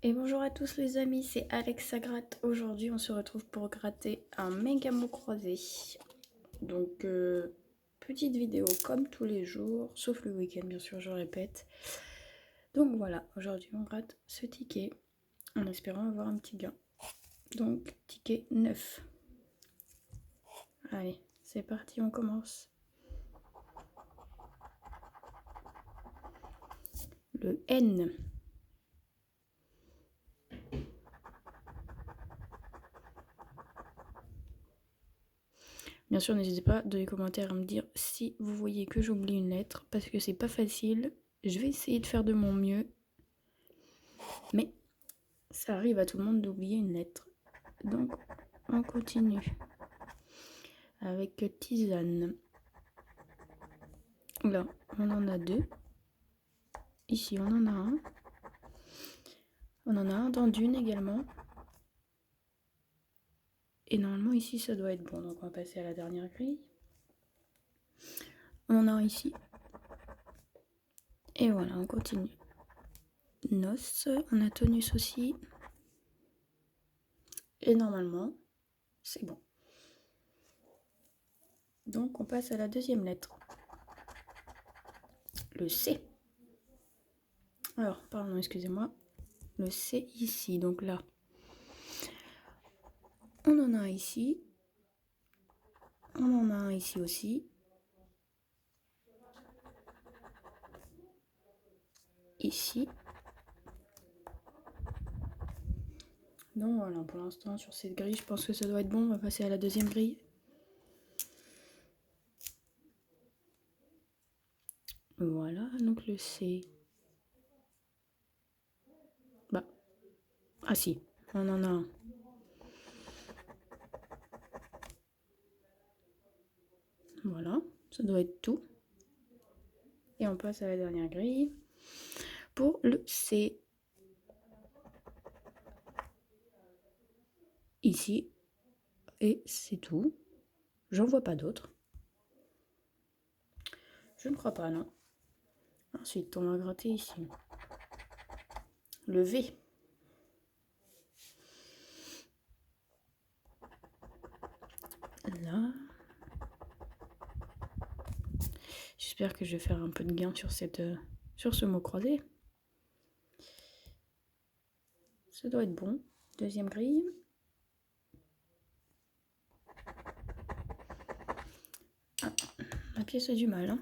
Et bonjour à tous les amis, c'est Alexa Gratte. Aujourd'hui on se retrouve pour gratter un méga mot croisé. Donc petite vidéo comme tous les jours, sauf le week-end bien sûr, je répète. Donc voilà, aujourd'hui on gratte ce ticket en espérant avoir un petit gain. Donc ticket 9. Allez, c'est parti, on commence. Le N. Bien sûr, n'hésitez pas dans les commentaires à me dire si vous voyez que j'oublie une lettre, parce que c'est pas facile. Je vais essayer de faire de mon mieux, mais ça arrive à tout le monde d'oublier une lettre. Donc, on continue avec tisane. Là, on en a deux. Ici, on en a un. On en a un dans dune également. Et normalement, ici, ça doit être bon. Donc, on va passer à la dernière grille. On en a un ici. Et voilà, on continue. Noce, on a tonus aussi. Et normalement, c'est bon. Donc, on passe à la deuxième lettre. Le C. Alors, pardon, excusez-moi. Le C ici, donc là. On en a un ici. On en a un ici aussi. Ici. Donc voilà, pour l'instant sur cette grille, je pense que ça doit être bon. On va passer à la deuxième grille. Voilà, donc le C. Bah, ah si, on en a un. Voilà, ça doit être tout. Et on passe à la dernière grille. Pour le C. Ici. Et c'est tout. J'en vois pas d'autres. Je ne crois pas, non. Ensuite, on va gratter ici. Le V. Là. J'espère que je vais faire un peu de gain sur ce mot croisé. Ça doit être bon. Deuxième grille. Ah, la pièce a du mal, hein.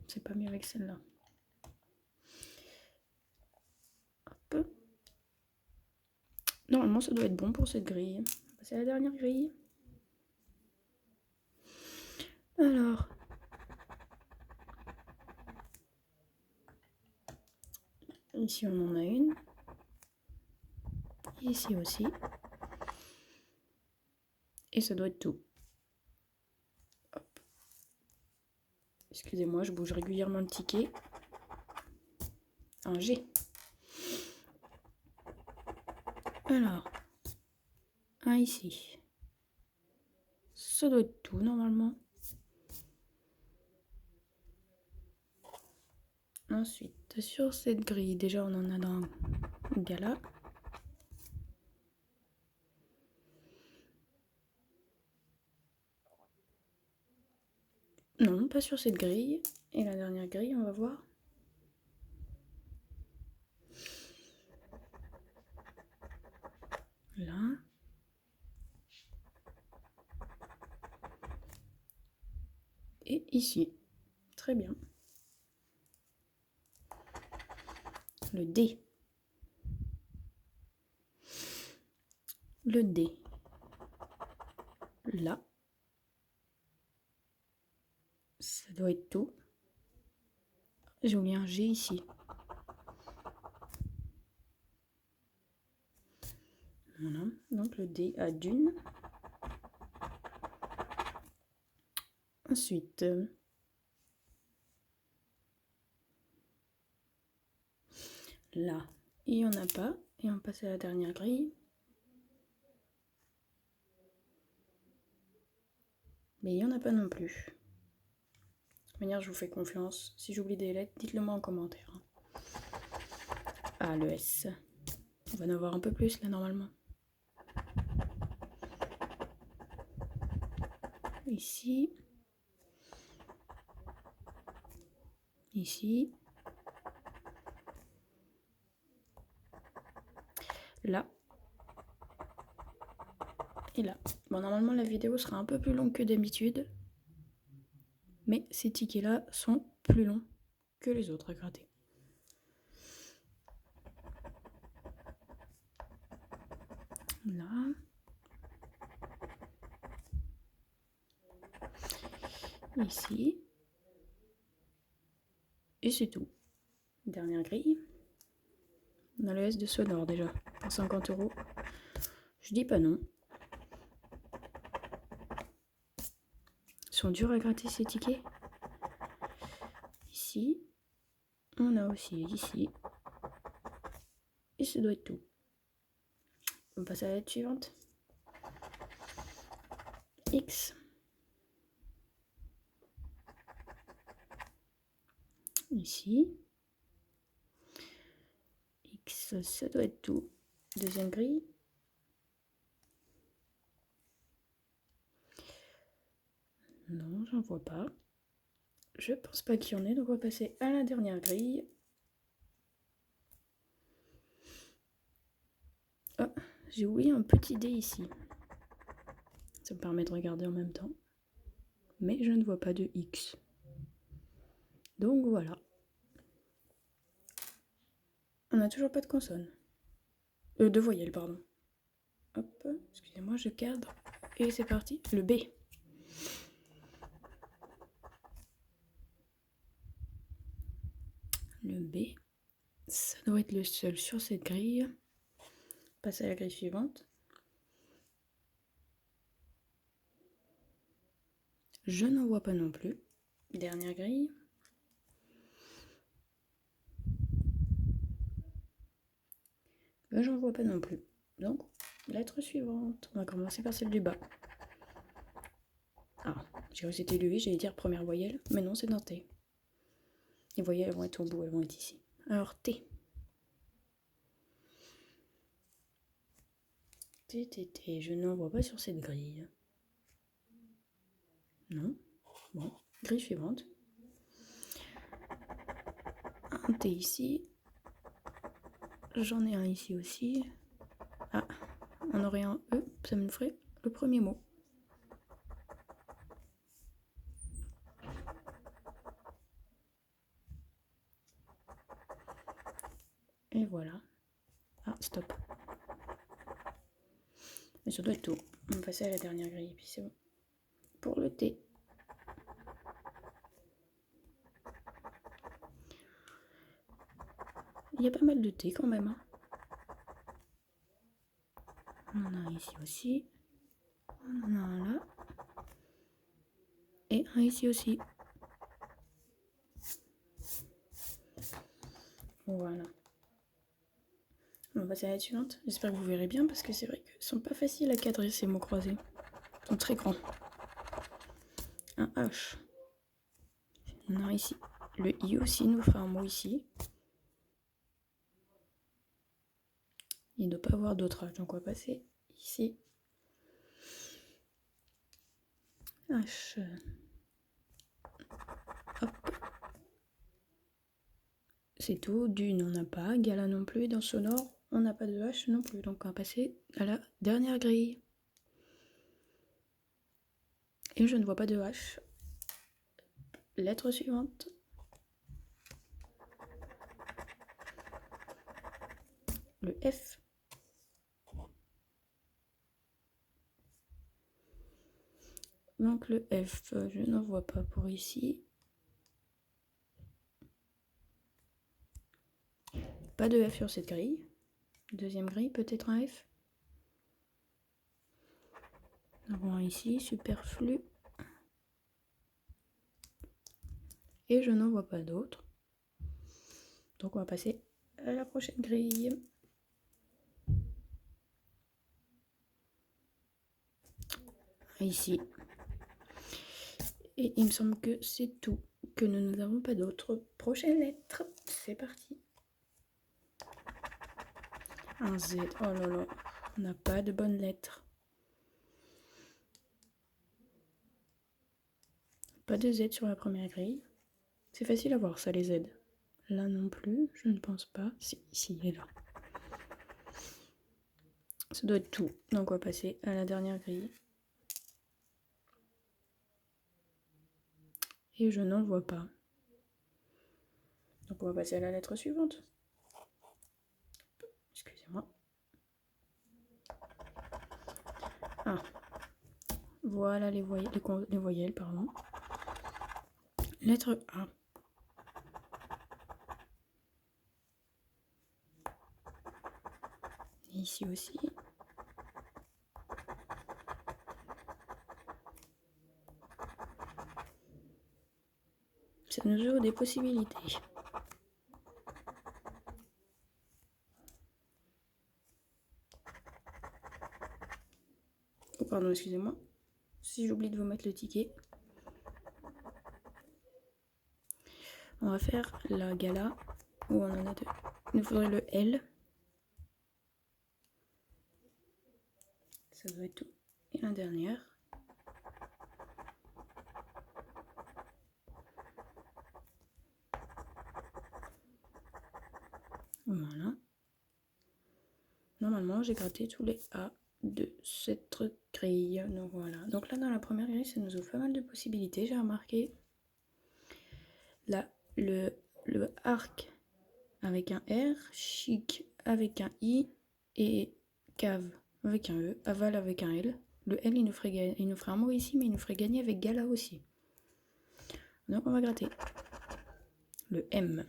C'est pas mieux avec celle-là. Hop. Normalement, ça doit être bon pour cette grille. C'est la dernière grille. Alors. Ici, on en a une. Ici aussi. Et ça doit être tout. Hop. Excusez-moi, je bouge régulièrement le ticket. Un G. Alors. Un ici. Ça doit être tout, normalement. Ensuite, sur cette grille, déjà, on en a dans le gala. Non, pas sur cette grille. Et la dernière grille, on va voir. Là. Et ici. Très bien. Le D. Le D. Là. Ça doit être tout. J'ai oublié un G ici. Voilà, donc le D à dune. Ensuite, là, il n'y en a pas. Et on passe à la dernière grille. Mais il n'y en a pas non plus. De toute manière, je vous fais confiance. Si j'oublie des lettres, dites-le moi en commentaire. Ah, le S. On va en avoir un peu plus là normalement. Ici. Ici. Là. Et là. Bon, normalement la vidéo sera un peu plus longue que d'habitude. Mais ces tickets-là sont plus longs que les autres à gratter. Là. Ici. Et c'est tout. Dernière grille. On a le S de Sonore déjà. Pour 50 €. Je dis pas non. Ils sont durs à gratter ces tickets. Ici. On a aussi ici. Et ça doit être tout. On passe à la lettre suivante. X. Ici. X, ça doit être tout. Deuxième grille. Non, j'en vois pas. Je pense pas qu'il y en ait, donc on va passer à la dernière grille. Oh, j'ai oublié un petit dé ici. Ça me permet de regarder en même temps. Mais je ne vois pas de X. Donc voilà. On n'a toujours pas de consonne. De voyelle, pardon. Hop, excusez-moi, je cadre. Et c'est parti. Le B. Le B. Ça doit être le seul sur cette grille. Passer à la grille suivante. Je n'en vois pas non plus. Dernière grille. J'en vois pas non plus. Donc, lettre suivante. On va commencer par celle du bas. Ah, j'ai cru que c'était lui, j'allais dire première voyelle, mais non, c'est dans T. Les voyelles, elles vont être au bout, elles vont être ici. Alors, T. T, T, T. Je n'en vois pas sur cette grille. Non. Bon, grille suivante. Un T ici. J'en ai un ici aussi. Ah, on aurait un E, ça me ferait le premier mot. Et voilà. Ah, stop. Mais ça doit être tout. On va passer à la dernière grille, puis c'est bon. Pour le T. Il y a pas mal de T quand même. Hein. On en a un ici aussi. On en a un là. Et un ici aussi. Voilà. On va passer à la suivante. J'espère que vous verrez bien parce que c'est vrai qu'ils sont pas faciles à cadrer ces mots croisés. Ils sont très grands. Un H. On en a ici. Le I aussi nous fera un mot ici. Il ne doit pas avoir d'autre H, donc on va passer ici. H. Hop. C'est tout. Du, on n'a pas. Gala non plus. Dans sonore, on n'a pas de H non plus. Donc on va passer à la dernière grille. Et je ne vois pas de H. Lettre suivante. Le F. Donc le F, je n'en vois pas pour ici. Pas de F sur cette grille. Deuxième grille, peut-être un F. Nous avons un ici, superflu. Et je n'en vois pas d'autres. Donc on va passer à la prochaine grille. Ici. Et il me semble que c'est tout. Que nous n'avons pas d'autres. Prochaine lettre. C'est parti. Un Z. Oh là là. On n'a pas de bonnes lettres. Pas de Z sur la première grille. C'est facile à voir ça, les Z. Là non plus, je ne pense pas. Si, ici, il est là. Ça doit être tout. Donc on va passer à la dernière grille. Et je n'en vois pas. Donc on va passer à la lettre suivante. Excusez-moi. Ah. Voilà les voyelles, pardon. Lettre A. Et ici aussi. Ça nous ouvre des possibilités. Oh, pardon, excusez-moi. Si j'oublie de vous mettre le ticket. On va faire la gala où on en a deux. Il nous faudrait le L. Ça doit être tout. Et la dernière. Voilà. Normalement, j'ai gratté tous les A de cette grille. Donc voilà. Donc là, dans la première grille, ça nous ouvre pas mal de possibilités. J'ai remarqué. Là, le arc avec un R, chic avec un I et cave avec un E, aval avec un L. Le L, il nous ferait un mot ici, mais il nous ferait gagner avec gala aussi. Donc on va gratter. Le M.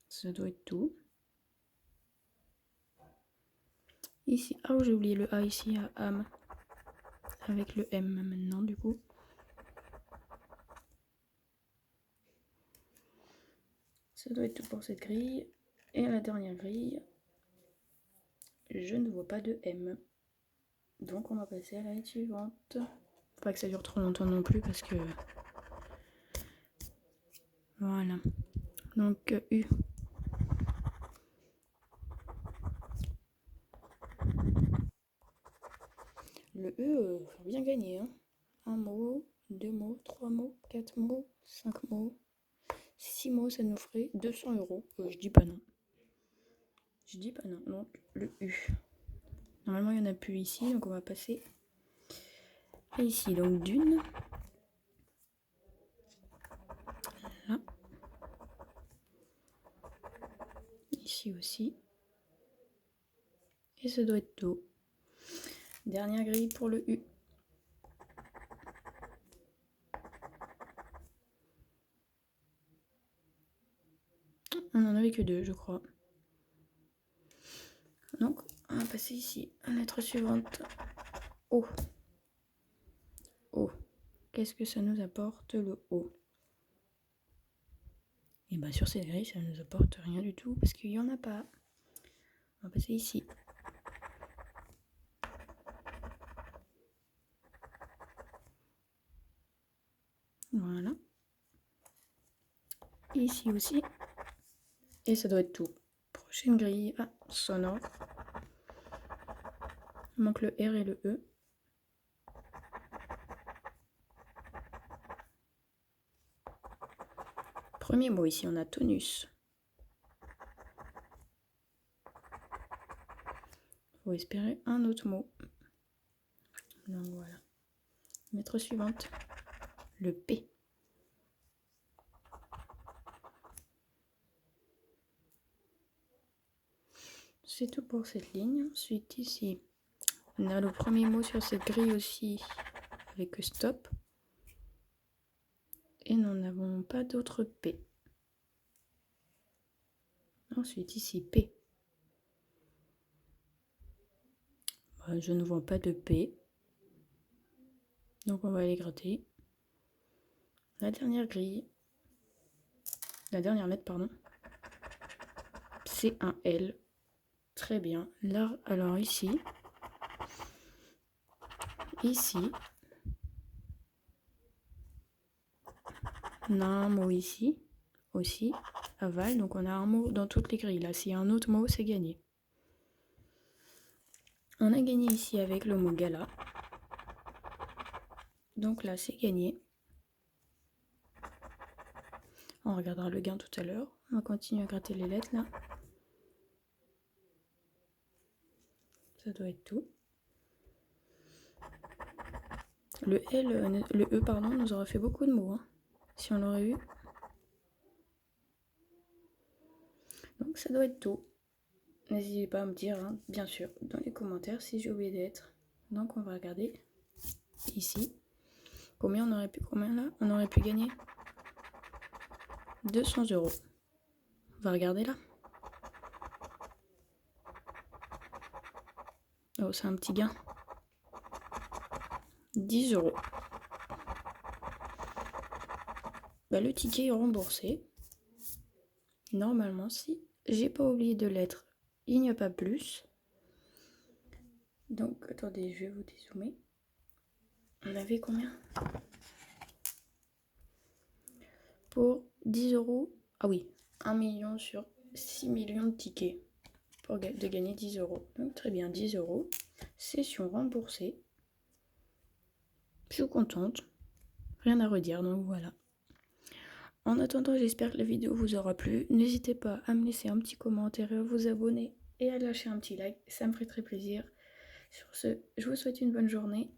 Ça doit être tout. Ici, oh j'ai oublié le A ici, à âme. Avec le M maintenant du coup. Ça doit être tout pour cette grille. Et à la dernière grille, je ne vois pas de M. Donc on va passer à la lettre suivante. Faut pas que ça dure trop longtemps non plus parce que... Voilà. Donc U. Le E, faut bien gagner. Hein. Un mot, 2 mots, 3 mots, 4 mots, 5 mots, 6 mots, ça nous ferait 200 €. Je dis pas non. Je dis pas non. Donc le U. Normalement, il n'y en a plus ici, donc on va passer à ici. Donc d'une. Là. Ici aussi. Et ça doit être tout. Dernière grille pour le U. On en avait que 2, je crois. Donc, on va passer ici à la lettre suivante. O. O. Qu'est-ce que ça nous apporte, le O? Et bien sur cette grille, ça ne nous apporte rien du tout, parce qu'il n'y en a pas. On va passer ici. Voilà. Ici aussi. Et ça doit être tout. Prochaine grille. Ah, sonore. Il manque le R et le E. Premier mot ici, on a tonus. Faut espérer un autre mot. Donc voilà. Lettre suivante. Le P. C'est tout pour cette ligne. Ensuite ici, on a le premier mot sur cette grille aussi avec stop. Et nous n'avons pas d'autre P. Ensuite ici P. Je ne vois pas de P. Donc on va aller gratter. La dernière grille. La dernière lettre, pardon. C'est un L. Très bien. Là, alors ici. Ici. On a un mot ici, aussi, aval. Donc on a un mot dans toutes les grilles. Là, s'il y a un autre mot, c'est gagné. On a gagné ici avec le mot gala. Donc là, c'est gagné. On regardera le gain tout à l'heure. On va continuer à gratter les lettres là. Ça doit être tout. Le E pardon, nous aurait fait beaucoup de mots, hein, si on l'aurait eu. Donc ça doit être tout. N'hésitez pas à me dire, hein, bien sûr, dans les commentaires si j'ai oublié d'être. Donc on va regarder ici. Combien on aurait pu, on aurait pu gagner 200 €. On va regarder là. Oh, c'est un petit gain. 10 €. Bah, le ticket est remboursé. Normalement, si j'ai pas oublié de lettres, il n'y a pas plus. Donc, attendez, je vais vous dézoomer. On avait combien? Pour 10 €. Ah oui, 1 million sur 6 millions de tickets. Pour de gagner 10 €. Donc, très bien, 10 €. Session remboursée. Je suis contente. Rien à redire, donc voilà. En attendant, j'espère que la vidéo vous aura plu. N'hésitez pas à me laisser un petit commentaire, à vous abonner et à lâcher un petit like. Ça me ferait très plaisir. Sur ce, je vous souhaite une bonne journée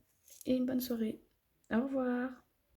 et une bonne soirée. Au revoir.